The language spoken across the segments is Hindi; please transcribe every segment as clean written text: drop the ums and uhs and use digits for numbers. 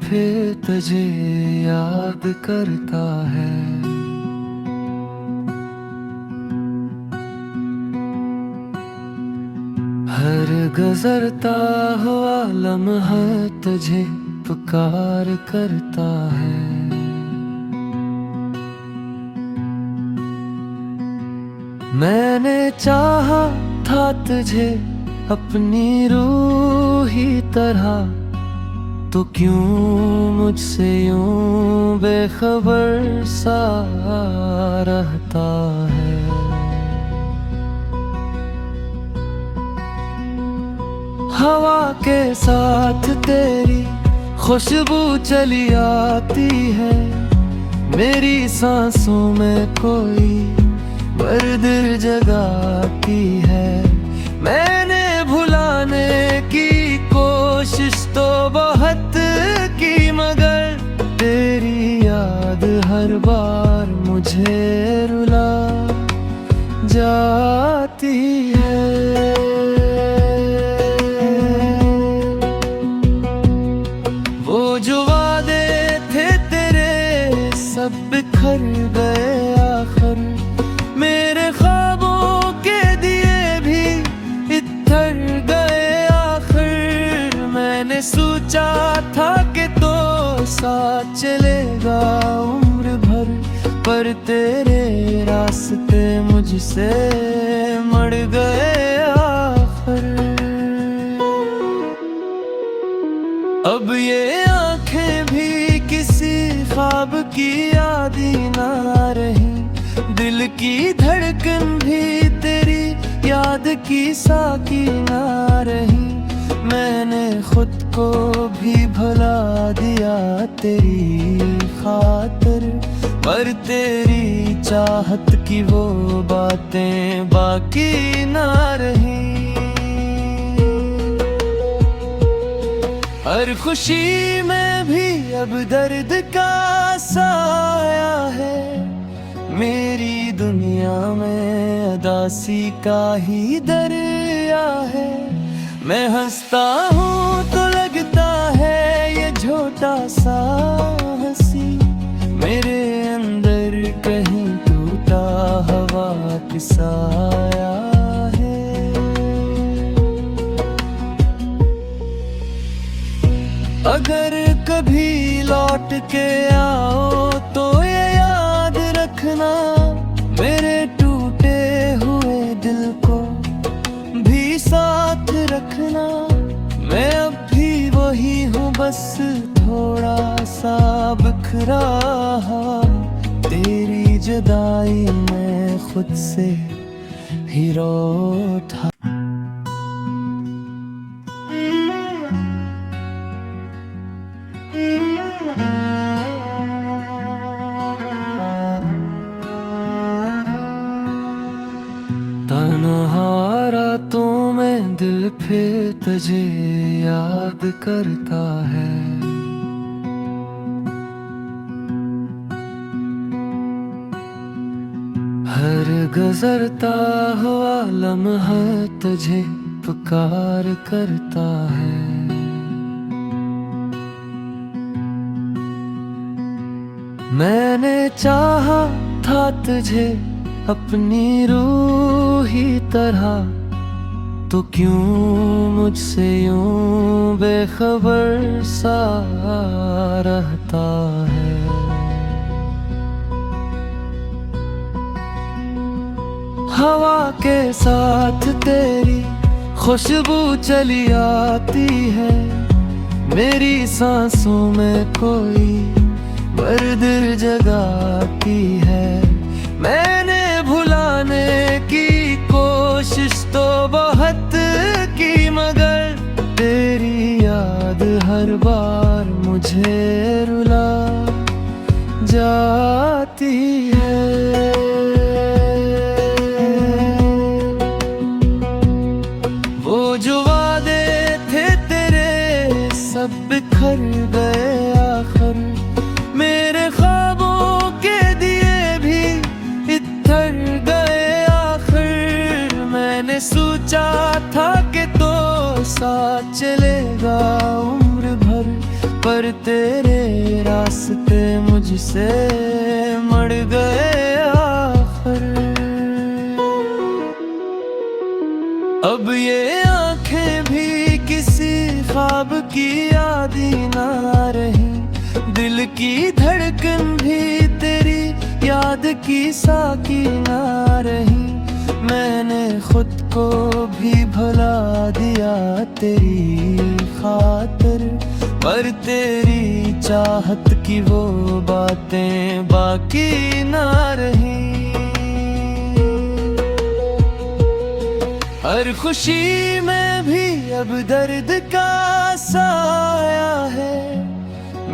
फिर तुझे याद करता है। हर गुजरता हुआ लम्हा तुझे पुकार करता है। मैंने चाहा था तुझे अपनी रूही तरह, तो क्यों मुझसे यूं बेखबर सा रहता है। हवा के साथ तेरी खुशबू चली आती है, मेरी सांसों में कोई दर्द जगाती है। मैंने भुलाने की कोशिश तो बहुत की, मगर तेरी याद हर बार मुझे रुला जाती है। वो जो वादे थे तेरे सब बिखर गए आखिर, मेरे ख्वाबों के दिए भी इतर गए आखिर। मैंने सोचा था कि तो साथ चलेगा उम्र भर, पर तेरे रास्ते मुझसे मर गए आखिर। अब ये आंखें भी किसी ख्वाब की याद ही ना रही, दिल की धड़कन भी तेरी याद की साकी ना रही। मैंने खुद को भी भुला दिया तेरी खातिर, पर तेरी चाहत की वो बातें बाकी ना रही। हर खुशी में भी अब दर्द का साया है, मेरी दुनिया में उदासी का ही दरिया है। मैं हंसता हूँ तो लगता है ये झूठा सा हंसी, मेरे अंदर कहीं टूटा हवा की साया है। अगर कभी लौट के आओ तो ये याद रखना, मेरे टूटे हुए दिल को भी साथ रखना। मैं अब भी वही हूँ, बस थोड़ा सा बिखरा, तेरी जुदाई में खुद से ही रो था। तन्हा रातों में दिल फिर तुझे याद करता है। हर गुजरता हुआ लम्हा तुझे पुकार करता है। मैंने चाहा था तुझे अपनी रूही तरह, तो क्यों मुझसे यूं बेखबर सा रहता है। हवा के साथ तेरी खुशबू चली आती है, मेरी सांसों में कोई दर्द जगाती है। मैंने भुलाने की कोशिश तो बहुत की, मगर तेरी याद हर बार मुझे रुला जाती है। वो जो वादे थे तेरे सब बिखर गए आखिर, मेरे ख्वाबों के दिए भी इतर गए आखिर। मैंने सोचा था कि तो साथ चलेगा उम्र भर, पर तेरे रास्ते मुझसे मर गए आखिर। अब ये आंखें भी किसी ख्वाब की यादी ना रही, दिल की धड़कन भी तेरी याद की साकी ना रही। मैंने खुद को भी भुला दिया तेरी खातिर, पर तेरी चाहत की वो बातें बाकी ना रही। हर खुशी में भी अब दर्द का साया है,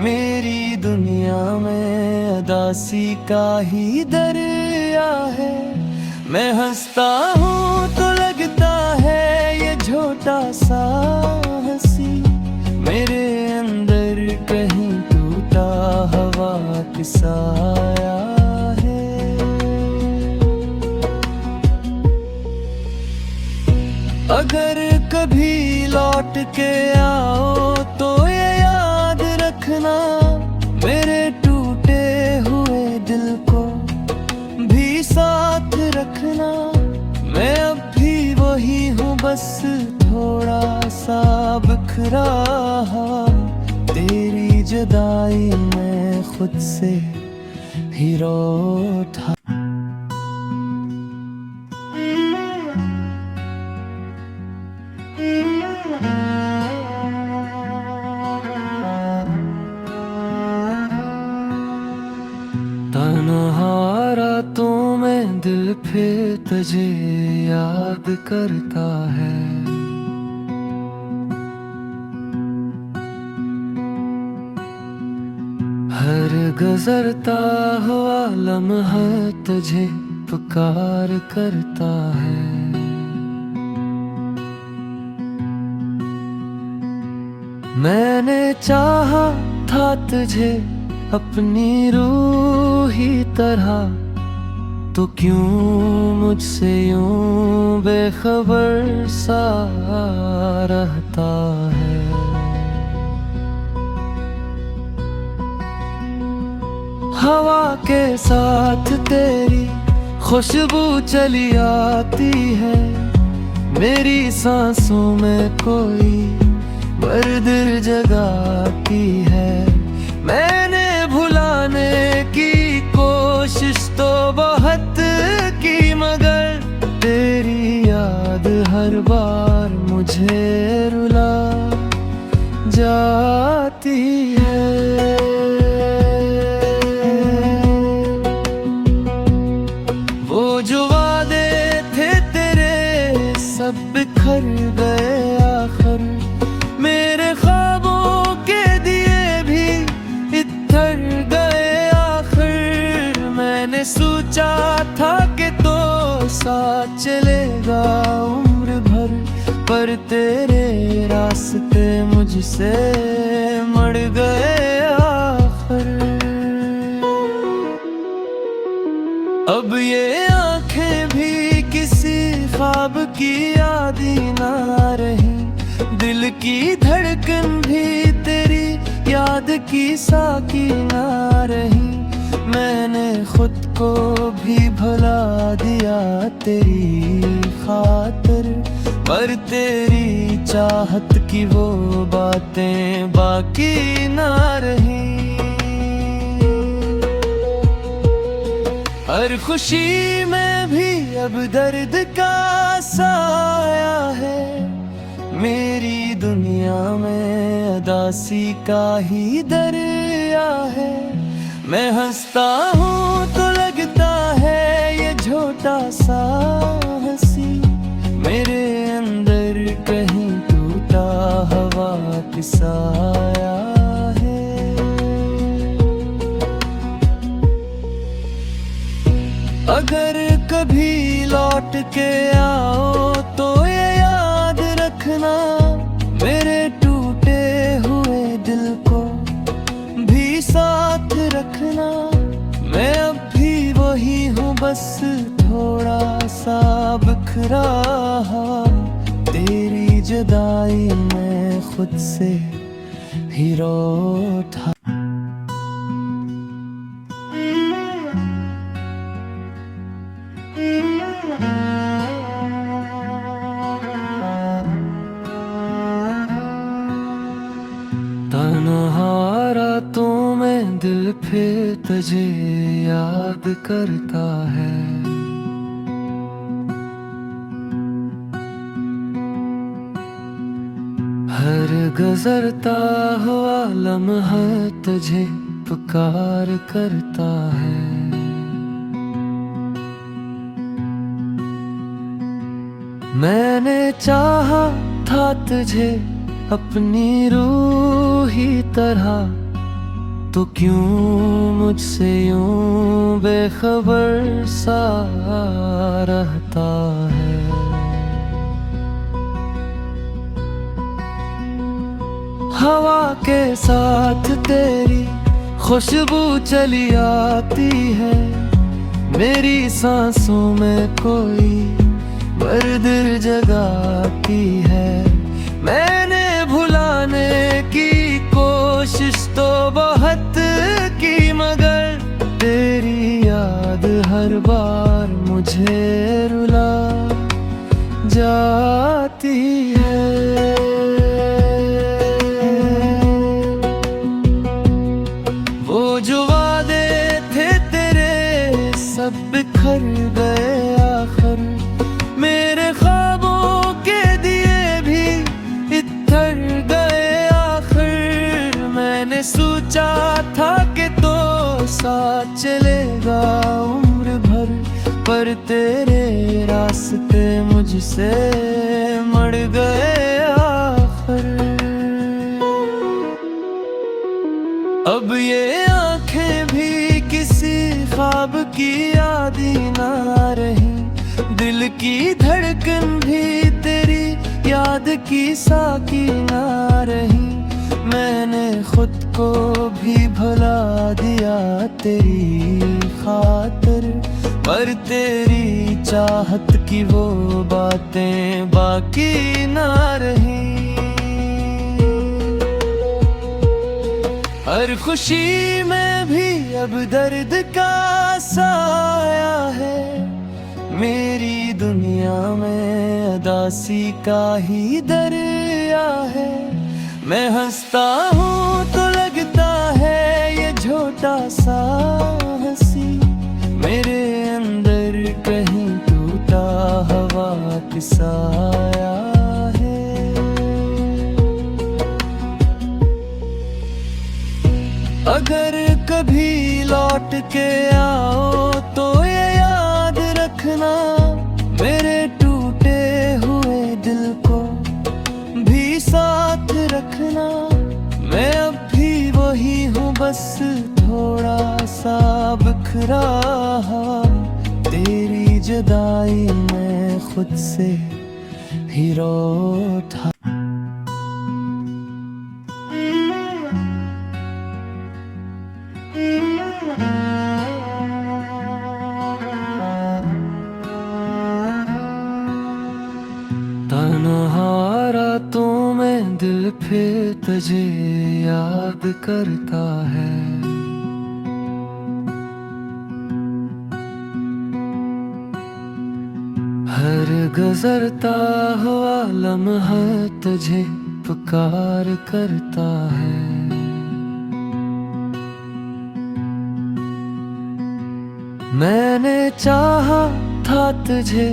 मेरी दुनिया में उदासी का ही दरिया है। मैं हंसता हूँ तो लगता है ये झूठा सा हंसी, मेरे अंदर कहीं टूटा हवा की साया है। अगर कभी लौट के आओ तो ये याद रखना, मेरे टूटे हुए दिल को भी साथ रखना। मैं अब भी वही हूँ, बस थोड़ा सा बिखरा, तेरी जुदाई में खुद से ही रो उठा। तन्हा रातों में दिल फिर तुझे याद करता है। हर गुजरता हुआ लम्हा तुझे पुकार करता है। मैंने चाहा था तुझे अपनी रूही तरह, तो क्यों मुझसे यूं बेखबर सा रहता है। हवा के साथ तेरी खुशबू चली आती है, मेरी सांसों में कोई दर्द जगाती है। मैंने भुलाने की कोशिश तो बहुत की, मगर तेरी याद हर बार मुझे रुला जाती है। वो जो वादे थे तेरे सब बिखर गए आखिर, मेरे ख्वाबों के दिए भी इतर गए आखिर। मैंने सोचा था कि तो साथ चलेगा उम्र भर, पर तेरे रास्ते मुझसे मर गए आखिर। अब ये आंखें भी किसी ख्वाब की यादी ना रही, दिल की धड़कन भी तेरी याद की साकी ना रही। मैंने खुद को भी भुला दिया तेरी खातिर, पर तेरी चाहत की वो बातें बाकी ना रही। हर खुशी में भी अब दर्द का साया है, मेरी दुनिया में उदासी का ही दरिया है। मैं हंसता हूँ तो लगता है ये झूठा सा हंसी, मेरे अंदर कहीं टूटा हवा की साया है। अगर कभी लौट के आओ तो ये याद रखना, मेरे टूटे हुए दिल को भी साथ रखना। मैं अब भी वही हूँ, बस थोड़ा सा बिखरा, तेरी जुदाई में खुद से हीरो था। तन्हा रातों में दिल फिर तुझे याद करता है। हर गुजरता हुआ लम्हा तुझे पुकार करता है। मैंने चाहा था तुझे अपनी रूही तरह, तो क्यों मुझसे यूं बेखबर सा रहता है। हवा के साथ तेरी खुशबू चली आती है। मेरी सांसों में कोई दर्द जगाती है। मैंने भुलाने की कोशिश तो बहुत की, मगर तेरी याद हर बार मुझे रुला जाती है। वो जो वादे थे तेरे सब बिखर गए आखिर। मेरे ख्वाबों के दिए भी इतर गए आखिर। मैंने सोचा था कि तो साथ चलेगा उम्र भर, पर तेरे रास्ते मुझसे मर गए आखिर। अब ये आंखें भी किसी ख्वाब की याद ही ना रही। दिल की धड़कन भी तेरी याद की साकी ना रही। मैंने खुद को भी भुला दिया तेरी खातिर, पर तेरी चाहत की वो बातें बाकी ना रही। हर खुशी में भी अब दर्द का साया है। मेरी दुनिया में उदासी का ही दरिया है। मैं हंसता हूँ तो लगता है ये झूठा सा हंसी। मेरे अंदर कहीं टूटा हवा की साया है। अगर कभी लौट के आओ तो ये याद रखना, मेरे टूटे हुए दिल को भी साथ रखना। मैं अब भी वही हूँ, बस थोड़ा सा बिखरा। तेरी जुदाई में खुद से हीरो था। तन्हा रातों में दिल फिर तुझे याद करता है। हर गुजरता हुआ लम्हा तुझे पुकार करता है। मैंने चाहा था तुझे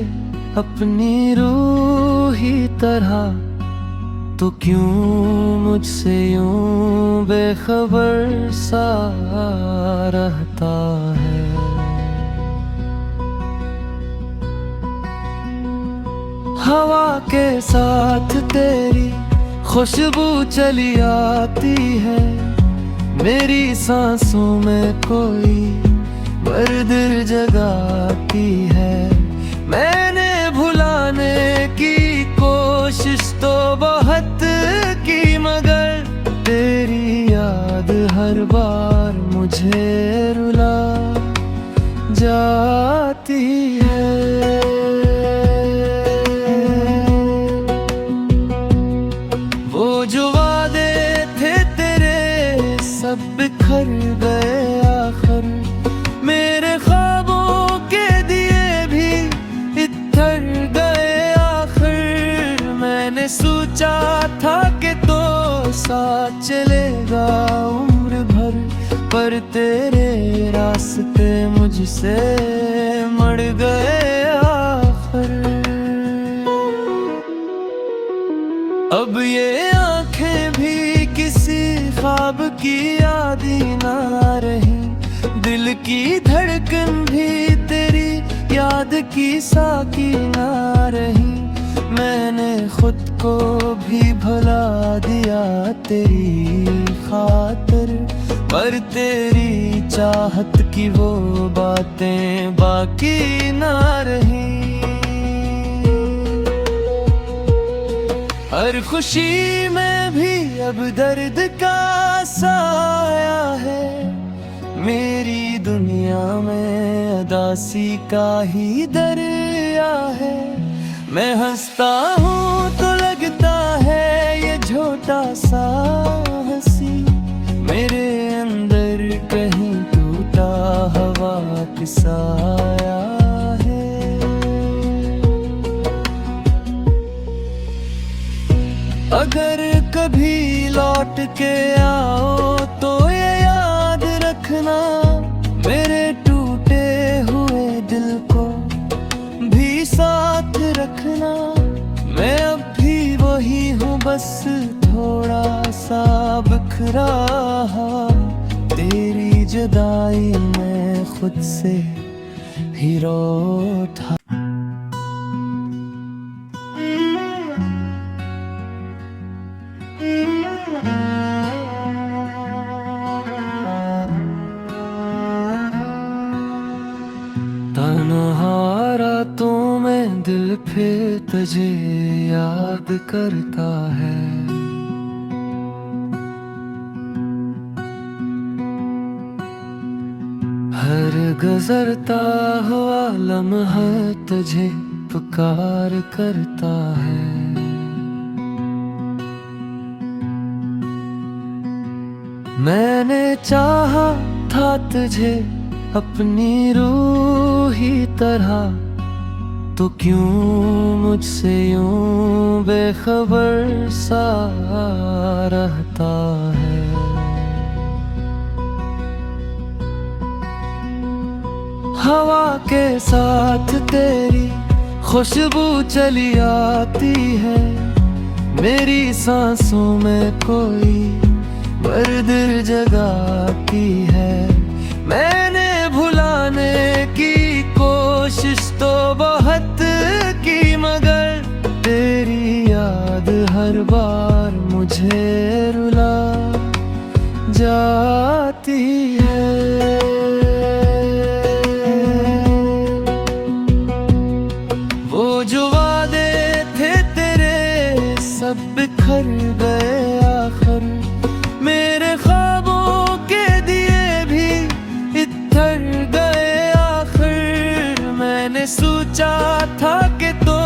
अपनी रूही तरह, तो क्यों मुझसे यूं बेखबर सा रहता है। हवा के साथ तेरी खुशबू चली आती है। मेरी सांसों में कोई दर्द जगाती है। मैंने भुलाने की कोशिश तो बहुत की, मगर तेरी याद हर बार मुझे रुला जाती है। वो जो वादे थे तेरे बिखर गए आखिर, मेरे ख्वाबों के दिए भी इतर गए आखिर। मैंने सोचा था कि तो साथ चलेगा उम्र भर, पर तेरे रास्ते मुझसे मर गए आखिर। अब ये आंखें भी किसी ख्वाब की यादी ना रही, दिल की धड़कन भी तेरी याद की साकी ना रही। मैंने खुद को भी भुला दिया तेरी खातिर, पर तेरी चाहत की वो बातें बाकी ना रही। हर खुशी में भी अब दर्द का साया है, मेरी दुनिया में उदासी का ही दरिया है। मैं हंसता हूँ तो लगता है ये झूठा सा हंसी, मेरे अंदर कहीं टूटा हवा किसाया है। अगर कभी लौट के आओ तो ये याद रखना, मेरे टूटे हुए दिल को भी साथ रखना। मैं अब भी वही हूँ, बस थोड़ा सा बिखरा, तेरी जुदाई में खुद से ही रो था। तन्हा रातों में दिल फिर तुझे याद करता है, हर गुजरता हुआ लम्हा तुझे पुकार करता है। मैंने चाहा था तुझे अपनी रूही तरह, तो क्यों मुझसे यूं बेखबर सा रहता है। हवा के साथ तेरी खुशबू चली आती है, मेरी सांसों में कोई दर्द जगाती है। मैंने भुलाने की कोशिश तो बहुत की, मगर तेरी याद हर बार मुझे रुला जाती है। वो जो वादे थे तेरे सब बिखर गए आखिर, मेरे ख्वाबों के दिए भी इतर गए आखिर। मैंने सोचा था कि तो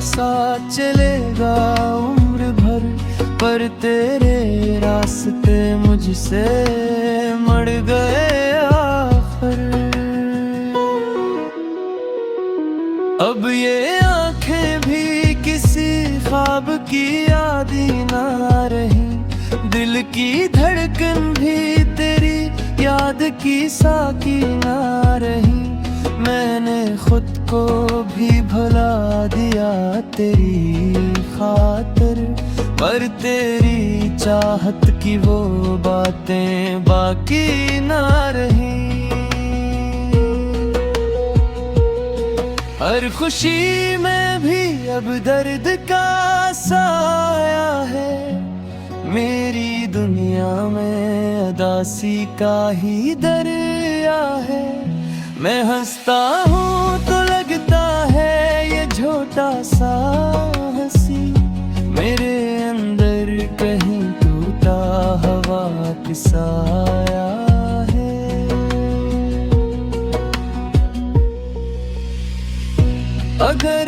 साथ चलेगा उम्र भर, पर तेरे रास्ते मुझसे मर गए आखिर। अब ये आंखें भी किसी ख्वाब की यादी ना रही, दिल की धड़कन भी तेरी याद की साकी ना रही। मैंने खुद को भी भुला दिया तेरी खातिर, पर तेरी चाहत की वो बातें बाकी ना रही। हर खुशी में भी अब दर्द का साया है, मेरी दुनिया में उदासी का ही दरिया है। मैं हंसता हूँ तो लगता है ये झूठा सा हंसी, मेरे अंदर कहीं टूटा हवा किसाया है। अगर